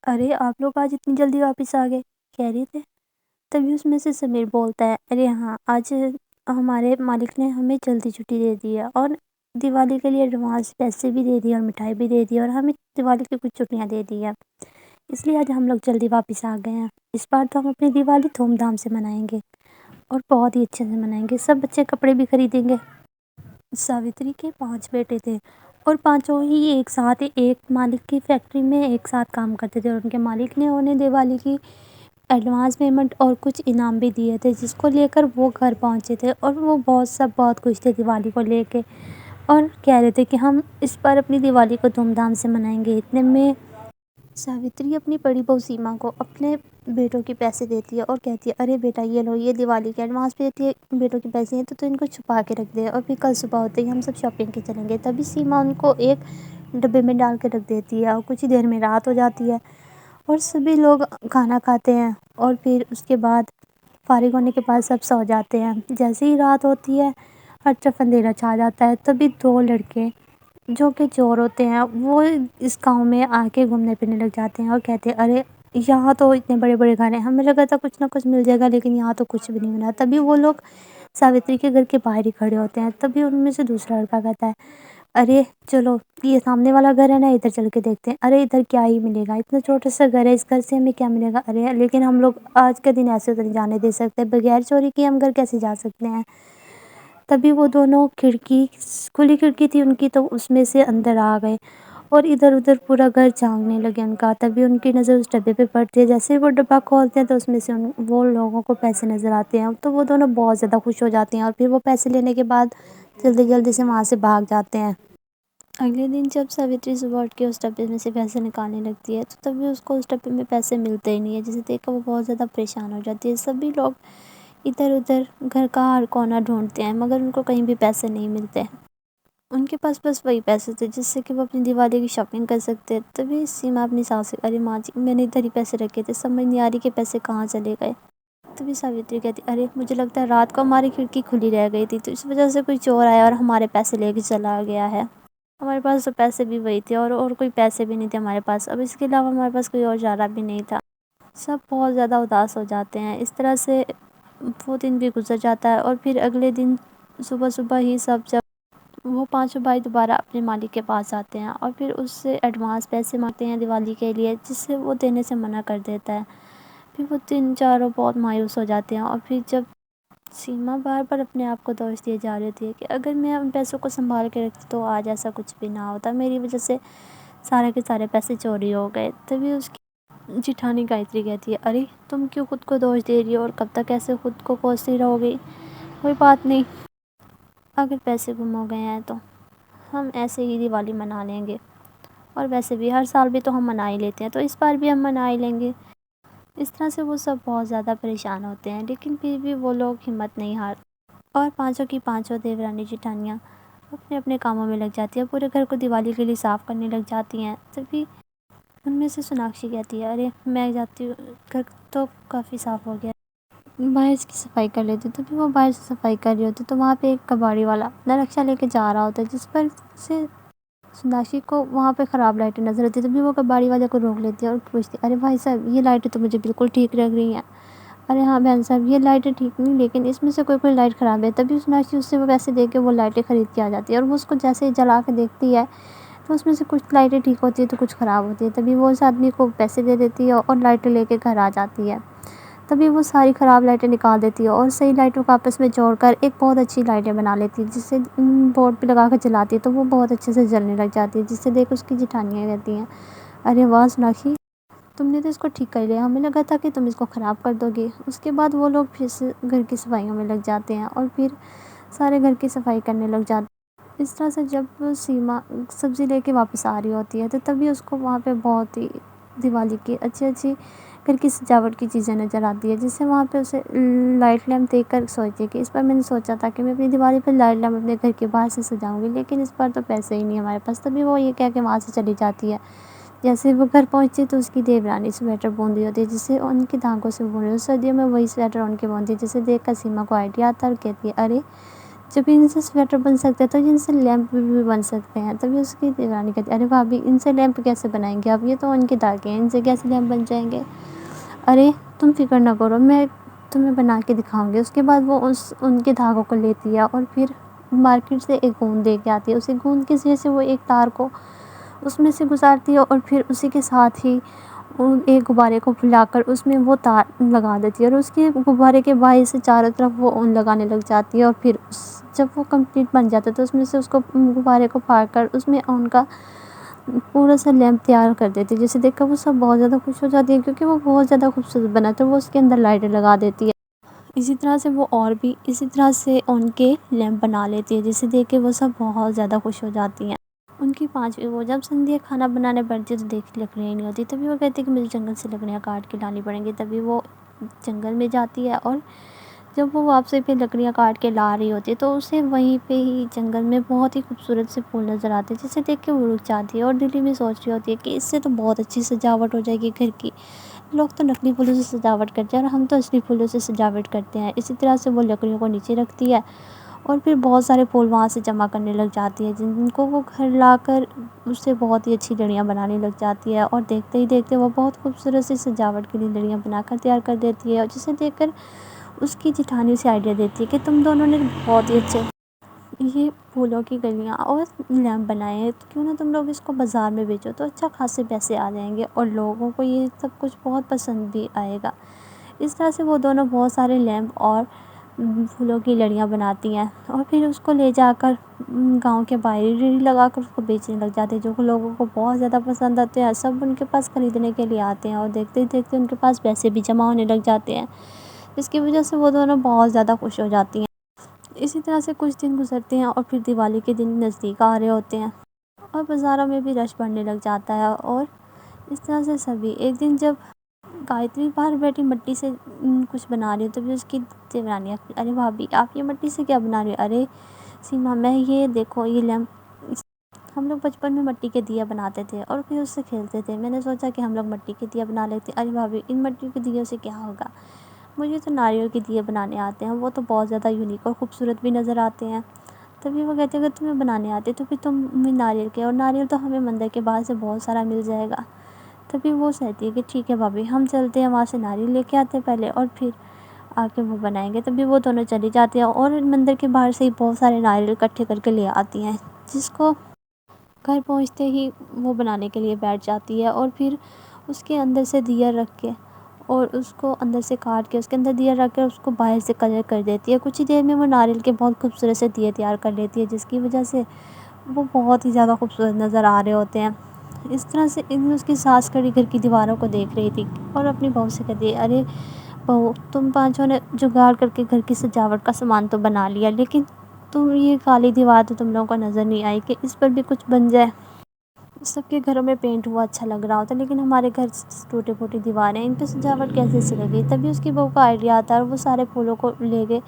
ارے آپ لوگ آج اتنی جلدی واپس آ گئے، کہہ رہے تھے؟ تبھی اس میں سے سمیر بولتا ہے، ارے ہاں آج ہمارے مالک نے ہمیں جلدی چھٹی دے دی ہے، اور دیوالی کے لیے ایڈوانس پیسے بھی دے دیے اور مٹھائی بھی دے دی، اور ہمیں دیوالی کی کچھ چھٹیاں دے دی ہے، اس لیے آج ہم لوگ جلدی واپس آ گئے ہیں۔ اس بار تو ہم اپنی دیوالی دھوم دھام سے منائیں گے اور بہت ہی اچھے سے منائیں گے، سب بچے کپڑے بھی خریدیں گے۔ ساوتری کے 5 بیٹے تھے اور پانچوں ہی ایک ساتھ ایک مالک کی فیکٹری میں ایک ساتھ کام کرتے تھے، اور ان کے مالک نے انہیں دیوالی کی ایڈوانس پیمنٹ اور کچھ انعام بھی دیے تھے، جس کو لے کر وہ گھر پہنچے تھے، اور وہ بہت خوش تھے دیوالی کو لے کے، اور کہہ رہے تھے کہ ہم اس بار اپنی دیوالی کو دھوم دھام سے منائیں گے۔ اتنے میں ساوتری اپنی بڑی بہو سیما کو اپنے بیٹوں کے پیسے دیتی ہے اور کہتی ہے، ارے بیٹا یہ لو، یہ دیوالی کے ایڈوانس پہ دیتی ہے بیٹوں کے پیسے ہیں تو ان کو چھپا کے رکھ دے، اور پھر کل صبح ہوتے ہی ہم سب شاپنگ کے چلیں گے۔ تبھی سیما ان کو ایک ڈبے میں ڈال کے رکھ دیتی ہے، اور کچھ ہی دیر میں رات ہو جاتی ہے، اور سبھی لوگ کھانا کھاتے ہیں، اور پھر اس کے بعد فارغ ہونے کے بعد سب سو جاتے ہیں۔ جیسے ہی رات ہوتی ہے ہر طرف اندھیرا چھا جاتا ہے، تبھی 2 لڑکے جو کہ چور ہوتے ہیں وہ اس گاؤں میں آ کے گھومنے پھرنے لگ جاتے ہیں، اور کہتے ہیں، ارے یہاں تو اتنے بڑے بڑے گھر ہیں، ہمیں لگا تھا کچھ نہ کچھ مل جائے گا، لیکن یہاں تو کچھ بھی نہیں ملا۔ تبھی وہ لوگ ساوتری کے گھر کے باہر ہی کھڑے ہوتے ہیں، تبھی ان میں سے دوسرا لڑکا کہتا ہے، ارے چلو یہ سامنے والا گھر ہے نا، ادھر چل کے دیکھتے ہیں۔ ارے ادھر کیا ہی ملے گا، اتنا چھوٹا سا گھر ہے، اس گھر سے ہمیں کیا ملے گا؟ ارے لیکن ہم لوگ آج کے دن ایسے تو نہیں جانے دے سکتے، بغیر چوری کیے ہم گھر کیسے جا سکتے ہیں؟ تبھی وہ دونوں کھلی کھڑکی تھی ان کی، تو اس میں سے اندر آ گئے اور ادھر ادھر پورا گھر جھانکنے لگے ان کا۔ تبھی ان کی نظر اس ڈبے پہ پڑتی ہے، جیسے ہی وہ ڈبہ کھولتے ہیں تو اس میں سے وہ لوگوں کو پیسے نظر آتے ہیں، تو وہ دونوں بہت زیادہ خوش ہو جاتے ہیں، اور پھر وہ پیسے لینے کے بعد جلدی جلدی سے وہاں سے بھاگ جاتے ہیں۔ اگلے دن جب ساوتری صبح اٹھ کے اس ڈبے میں سے پیسے نکالنے لگتی ہے تو تبھی اس کو اس ڈبے میں پیسے ملتے ہی نہیں ہے، جسے دیکھ کر وہ بہت زیادہ پریشان ہو جاتی ہے۔ سبھی لوگ ادھر ادھر گھر کا ہر کونا ڈھونڈتے ہیں، مگر ان کو کہیں بھی پیسے نہیں ملتے۔ ان کے پاس بس وہی پیسے تھے جس سے کہ وہ اپنی دیوالی کی شاپنگ کر سکتے۔ تبھی سیما اپنی ساس سے، ارے ماں جی میں نے ادھر ہی پیسے رکھے تھے، سمجھ نہیں آ رہی کہ پیسے کہاں چلے گئے۔ تبھی ساوتری کہتی، ارے مجھے لگتا ہے رات کو ہماری کھڑکی کھلی رہ گئی تھی، تو اس وجہ سے کوئی چور آیا اور ہمارے پیسے لے کے چلا گیا ہے۔ ہمارے پاس تو پیسے بھی وہی تھے، اور کوئی پیسے بھی نہیں تھے ہمارے پاس، اب اس کے علاوہ ہمارے پاس کوئی اور چارہ بھی نہیں تھا۔ سب بہت زیادہ اداس ہو جاتے ہیں۔ اس طرح سے وہ دن بھی گزر جاتا ہے، اور پھر اگلے دن صبح صبح ہی جب وہ 5 بھائی دوبارہ اپنے مالک کے پاس آتے ہیں، اور پھر اس سے ایڈوانس پیسے مانگتے ہیں دیوالی کے لیے، جس سے وہ دینے سے منع کر دیتا ہے۔ پھر وہ چاروں بہت مایوس ہو جاتے ہیں، اور پھر جب سیما بار بار اپنے آپ کو دوش دیے جا رہی تھی کہ اگر میں ان پیسوں کو سنبھال کے رکھتی تو آج ایسا کچھ بھی نہ ہوتا، میری وجہ سے سارے کے سارے پیسے چوری ہو گئے۔ تبھی اس کی جیٹھانی گایتری کہتی ہے، ارے تم کیوں خود کو دوش دے رہی ہو، اور کب تک ایسے خود کو کوستی رہو گی؟ کوئی بات نہیں، اگر پیسے گم ہو گئے ہیں تو ہم ایسے ہی دیوالی منا لیں گے، اور ویسے بھی ہر سال بھی تو ہم منا ہی لیتے ہیں، تو اس بار بھی ہم منا ہی لیں گے۔ اس طرح سے وہ سب بہت زیادہ پریشان ہوتے ہیں، لیکن پھر بھی وہ لوگ ہمت نہیں ہارتے، اور پانچوں کی پانچوں دیورانی جیٹھانیاں اپنے اپنے کاموں میں لگ جاتی ہیں، پورے گھر کو دیوالی کے لیے صاف کرنے لگ جاتی ہیں۔ تبھی ان میں سے سوناکشی کہتی ہے، ارے میں جاتی ہوں، گھر تو کافی صاف ہو گیا، باہر کی صفائی کر لیتی۔ تبھی وہ باہر سے صفائی کر رہی ہوتی تو وہاں پہ ایک کباڑی والا اپنا رکشا لے کے جا رہا ہوتا ہے، جس پر سے سوناکشی کو وہاں پہ خراب لائٹیں نظر آتی ہے۔ تبھی وہ کباڑی والے کو روک لیتی ہے اور پوچھتی ہے، ارے بھائی صاحب یہ لائٹیں تو مجھے بالکل ٹھیک لگ رہی ہیں۔ ارے ہاں بہن صاحب یہ لائٹیں ٹھیک نہیں، لیکن اس میں سے کوئی لائٹ خراب ہے۔ تبھی سوناکشی اس سے وہ پیسے دے کے وہ لائٹیں خرید کے آ جاتی ہے، اور وہ اس کو جیسے ہی جلا کے دیکھتی ہے تو اس میں سے کچھ لائٹیں ٹھیک ہوتی ہے تو کچھ خراب ہوتی ہے۔ تبھی وہ اس آدمی کو پیسے دے دیتی ہے اور لائٹیں لے کے گھر آ جاتی ہے۔ تبھی وہ ساری خراب لائٹیں نکال دیتی ہے اور صحیح لائٹوں کو آپس میں جوڑ کر ایک بہت اچھی لائٹیں بنا لیتی ہے، جسے بورڈ پہ لگا کر جلاتی ہے تو وہ بہت اچھے سے جلنے لگ جاتی ہے، جس سے دیکھ اس کی جیٹھانیاں کہتی ہیں، ارے واہ سوناکشی تم نے تو اس کو ٹھیک کر لیا، ہمیں لگا تھا کہ تم اس کو خراب کر دو گی۔ اس کے بعد وہ لوگ پھر سے گھر کی صفائیوں میں لگ جاتے ہیں، اور پھر سارے گھر کی صفائی کرنے لگ جاتے ہیں۔ اس طرح سے جب سیما سبزی لے کے واپس آ رہی ہوتی ہے تو تبھی اس کو وہاں پہ بہت ہی دیوالی کی اچھی اچھی گھر کی سجاوٹ کی چیزیں نظر آتی ہے، جس سے وہاں پہ اسے لائٹ لیمپ دیکھ کر سوچتی ہے کہ اس بار میں نے سوچا تھا کہ میں اپنی دیوالی پہ لائٹ لیمپ اپنے گھر کے باہر سے سجاؤں گی، لیکن اس بار تو پیسے ہی نہیں ہمارے پاس۔ تبھی وہ یہ کہہ کے وہاں سے چلی جاتی ہے۔ جیسے وہ گھر پہنچتی تو اس کی دیورانی سویٹر بون رہی ہوتی ہے، جسے ان کے دھاگوں سے بون رہی ہوتی ہے۔ سردیوں میں وہی سویٹر ان کے بونتی ہے، جسے دیکھ کر سیما کو آئیڈیا آتا ہے اور کہتی ہے، ارے جب ان سے سویٹر بن سکتے ہیں تو ان سے لیمپ بھی بن سکتے ہیں۔ تبھی اس کی دیورانی کہتی ہے ارے بھابھی ان سے لیمپ کیسے بنائیں گے آپ، یہ تو ان کے داغے ہیں، ان سے کیسے لیمپ بن جائیں گے۔ ارے تم فکر نہ کرو، میں تمہیں بنا کے دکھاؤں گی۔ اس کے بعد وہ ان کے دھاگوں کو لیتی ہے اور پھر مارکیٹ سے ایک گوند دے کے آتی ہے، اسی گوند کے ذریعے سے وہ ایک تار کو اس میں سے گزارتی ہے اور پھر اسی کے ساتھ ہی ایک غبارے کو پھلا کر اس میں وہ تار لگا دیتی ہے اور اس کے غبارے کے باہر سے چاروں طرف وہ اون لگانے لگ جاتی ہے اور پھر جب وہ کمپلیٹ بن جاتا ہے تو اس میں سے اس کو غبارے کو پھاڑ کر اس میں اون کا پورا سا لیمپ تیار کر دیتی ہے، جسے دیکھ کر وہ سب بہت زیادہ خوش ہو جاتی ہے کیونکہ وہ بہت زیادہ خوبصورت بنا تو وہ اس کے اندر لائٹیں لگا دیتی ہے۔ اسی طرح سے وہ اور بھی اسی طرح سے ان کے لیمپ بنا لیتی ہے، جسے دیکھ کے وہ سب بہت زیادہ خوش ہو جاتی ہیں۔ ان کی پانچویں وہ جب سندھیا کھانا بنانے بیٹھتی ہے تو دیکھتی لکڑیاں نہیں ہوتی، تبھی وہ کہتی ہے کہ مجھے جنگل سے لکڑیاں کاٹ کے لانی پڑیں گی۔ تبھی وہ جنگل میں جاتی ہے اور جب وہ واپسی پہ لکڑیاں کاٹ کے لا رہی ہوتی ہے تو اسے وہیں پہ ہی جنگل میں بہت ہی خوبصورت سے پھول نظر آتے ہیں، جسے دیکھ کے وہ رک جاتی ہے اور دل میں سوچ رہی ہوتی ہے کہ اس سے تو بہت اچھی سجاوٹ ہو جائے گی گھر کی، لوگ تو نقلی پھولوں سے سجاوٹ کرتے ہیں اور ہم تو اصلی پھولوں سے سجاوٹ کرتے ہیں۔ اسی طرح سے وہ لکڑیوں کو نیچے رکھتی ہے اور پھر بہت سارے پھول وہاں سے جمع کرنے لگ جاتی ہے، جن کو وہ گھر لا کر اس سے بہت ہی اچھی لڑیاں بنانے لگ جاتی ہے اور دیکھتے ہی دیکھتے وہ بہت خوبصورت سی سجاوٹ کے لیے لڑیاں بنا کر تیار کر دیتی ہے، اور جسے دیکھ کر اس کی جیٹھانی اسے آئیڈیا دیتی ہے کہ تم دونوں نے بہت ہی اچھے یہ پھولوں کی گلیاں اور لیمپ بنائے ہیں، تو کیوں نہ تم لوگ اس کو بازار میں بیچو تو اچھا خاصے پیسے آ جائیں گے اور لوگوں کو یہ سب کچھ بہت پسند بھی آئے گا۔ اس طرح سے وہ دونوں بہت سارے لیمپ اور پھولوں کی لڑیاں بناتی ہیں اور پھر اس کو لے جا کر گاؤں کے باہر ریڑھی لگا کر اس کو بیچنے لگ جاتے ہیں، جو کہ لوگوں کو بہت زیادہ پسند آتے ہیں، سب ان کے پاس خریدنے کے لیے آتے ہیں اور دیکھتے ہی دیکھتے ان کے پاس پیسے بھی جمع ہونے لگ جاتے ہیں، جس کی وجہ سے وہ دونوں بہت زیادہ خوش ہو جاتی ہیں۔ اسی طرح سے کچھ دن گزرتے ہیں اور پھر دیوالی کے دن نزدیک آ رہے ہوتے ہیں اور بازاروں میں بھی رش بڑھنے لگ جاتا ہے، اور اس طرح سے سبھی ایک دن جب گایتری باہر بیٹھی مٹی سے کچھ بنا رہی ہو تو بھی اس کی دیورانی ارے بھابھی آپ یہ مٹی سے کیا بنا رہی ہو؟ ارے سیما میں یہ دیکھو یہ لیمپ ہم لوگ بچپن میں مٹی کے دیا بناتے تھے اور پھر اس سے کھیلتے تھے، میں نے سوچا کہ ہم لوگ مٹی کے دیا بنا لیتے۔ ارے بھابھی ان مٹی کے دیوں سے کیا ہوگا، مجھے تو ناریل کے دیے بنانے آتے ہیں، وہ تو بہت زیادہ یونیک اور خوبصورت بھی نظر آتے ہیں۔ تبھی وہ کہتے ہیں اگر تمہیں بنانے آتے تو پھر تم ناریل کے، اور ناریل تو ہمیں مندر کے باہر سے بہت سارا مل جائے گا۔ تبھی وہ کہتی ہے کہ ٹھیک ہے بھابھی ہم چلتے ہیں وہاں سے ناریل لے کے آتے ہیں پہلے اور پھر آ کے وہ بنائیں گے۔ تبھی وہ دونوں چلی جاتی ہیں اور مندر کے باہر سے ہی بہت سارے ناریل اکٹھے کر کے لے آتی ہیں، جس کو گھر پہنچتے ہی وہ بنانے کے لیے بیٹھ جاتی ہے اور پھر اس کے اندر سے دیا رکھ کے اور اس کو اندر سے کاٹ کے اس کے اندر دیا رکھ کے اس کو باہر سے کلر کر دیتی ہے۔ کچھ ہی دیر میں وہ ناریل کے بہت خوبصورت سے دیے تیار کر لیتی ہے، جس کی وجہ سے وہ بہت ہی زیادہ خوبصورت نظر آ رہے ہوتے ہیں۔ اس طرح سے اس کی ساس کھڑی گھر کی دیواروں کو دیکھ رہی تھی اور اپنی بہو سے کہتی ہے ارے بہو تم پانچوں نے جگاڑ کر کے گھر کی سجاوٹ کا سامان تو بنا لیا، لیکن تم یہ کالی دیوار تو تم لوگوں کو نظر نہیں آئی کہ اس پر بھی کچھ بن جائے۔ سب کے گھروں میں پینٹ ہوا اچھا لگ رہا ہوتا ہے لیکن ہمارے گھر ٹوٹی پھوٹی دیواریں، ان پہ سجاوٹ کیسے سلے گی؟ تبھی اس کی بہو کا آئیڈیا آتا ہے اور وہ سارے پھولوں کو لے کے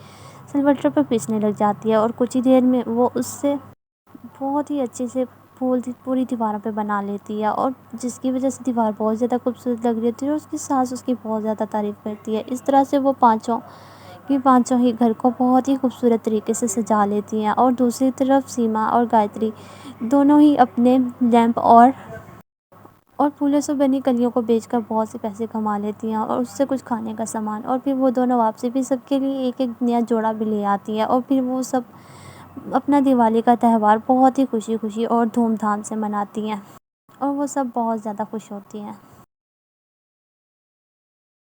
سل بٹر پہ پیسنے لگ جاتی ہے اور کچھ ہی دیر میں وہ اس سے بہت ہی اچھے سے پھول پوری دیواروں پہ بنا لیتی ہے، اور جس کی وجہ سے دیوار بہت زیادہ خوبصورت لگ رہی ہوتی ہے اور اس کی ساس اس کی بہت زیادہ تعریف کرتی ہے۔ اس طرح سے وہ پانچوں ہی گھر کو بہت ہی خوبصورت طریقے سے سجا لیتی ہیں، اور دوسری طرف سیما اور گایتری دونوں ہی اپنے لیمپ اور پھولوں سے بنی کلیوں کو بیچ کر بہت سے پیسے کما لیتی ہیں اور اس سے کچھ کھانے کا سامان، اور پھر وہ دونوں واپسی بھی سب کے لیے ایک ایک نیا جوڑا بھی لے آتی ہے، اور پھر وہ سب اپنا دیوالی کا تہوار بہت ہی خوشی اور دھوم دھام سے مناتی ہیں اور وہ سب بہت زیادہ خوش ہوتی ہیں۔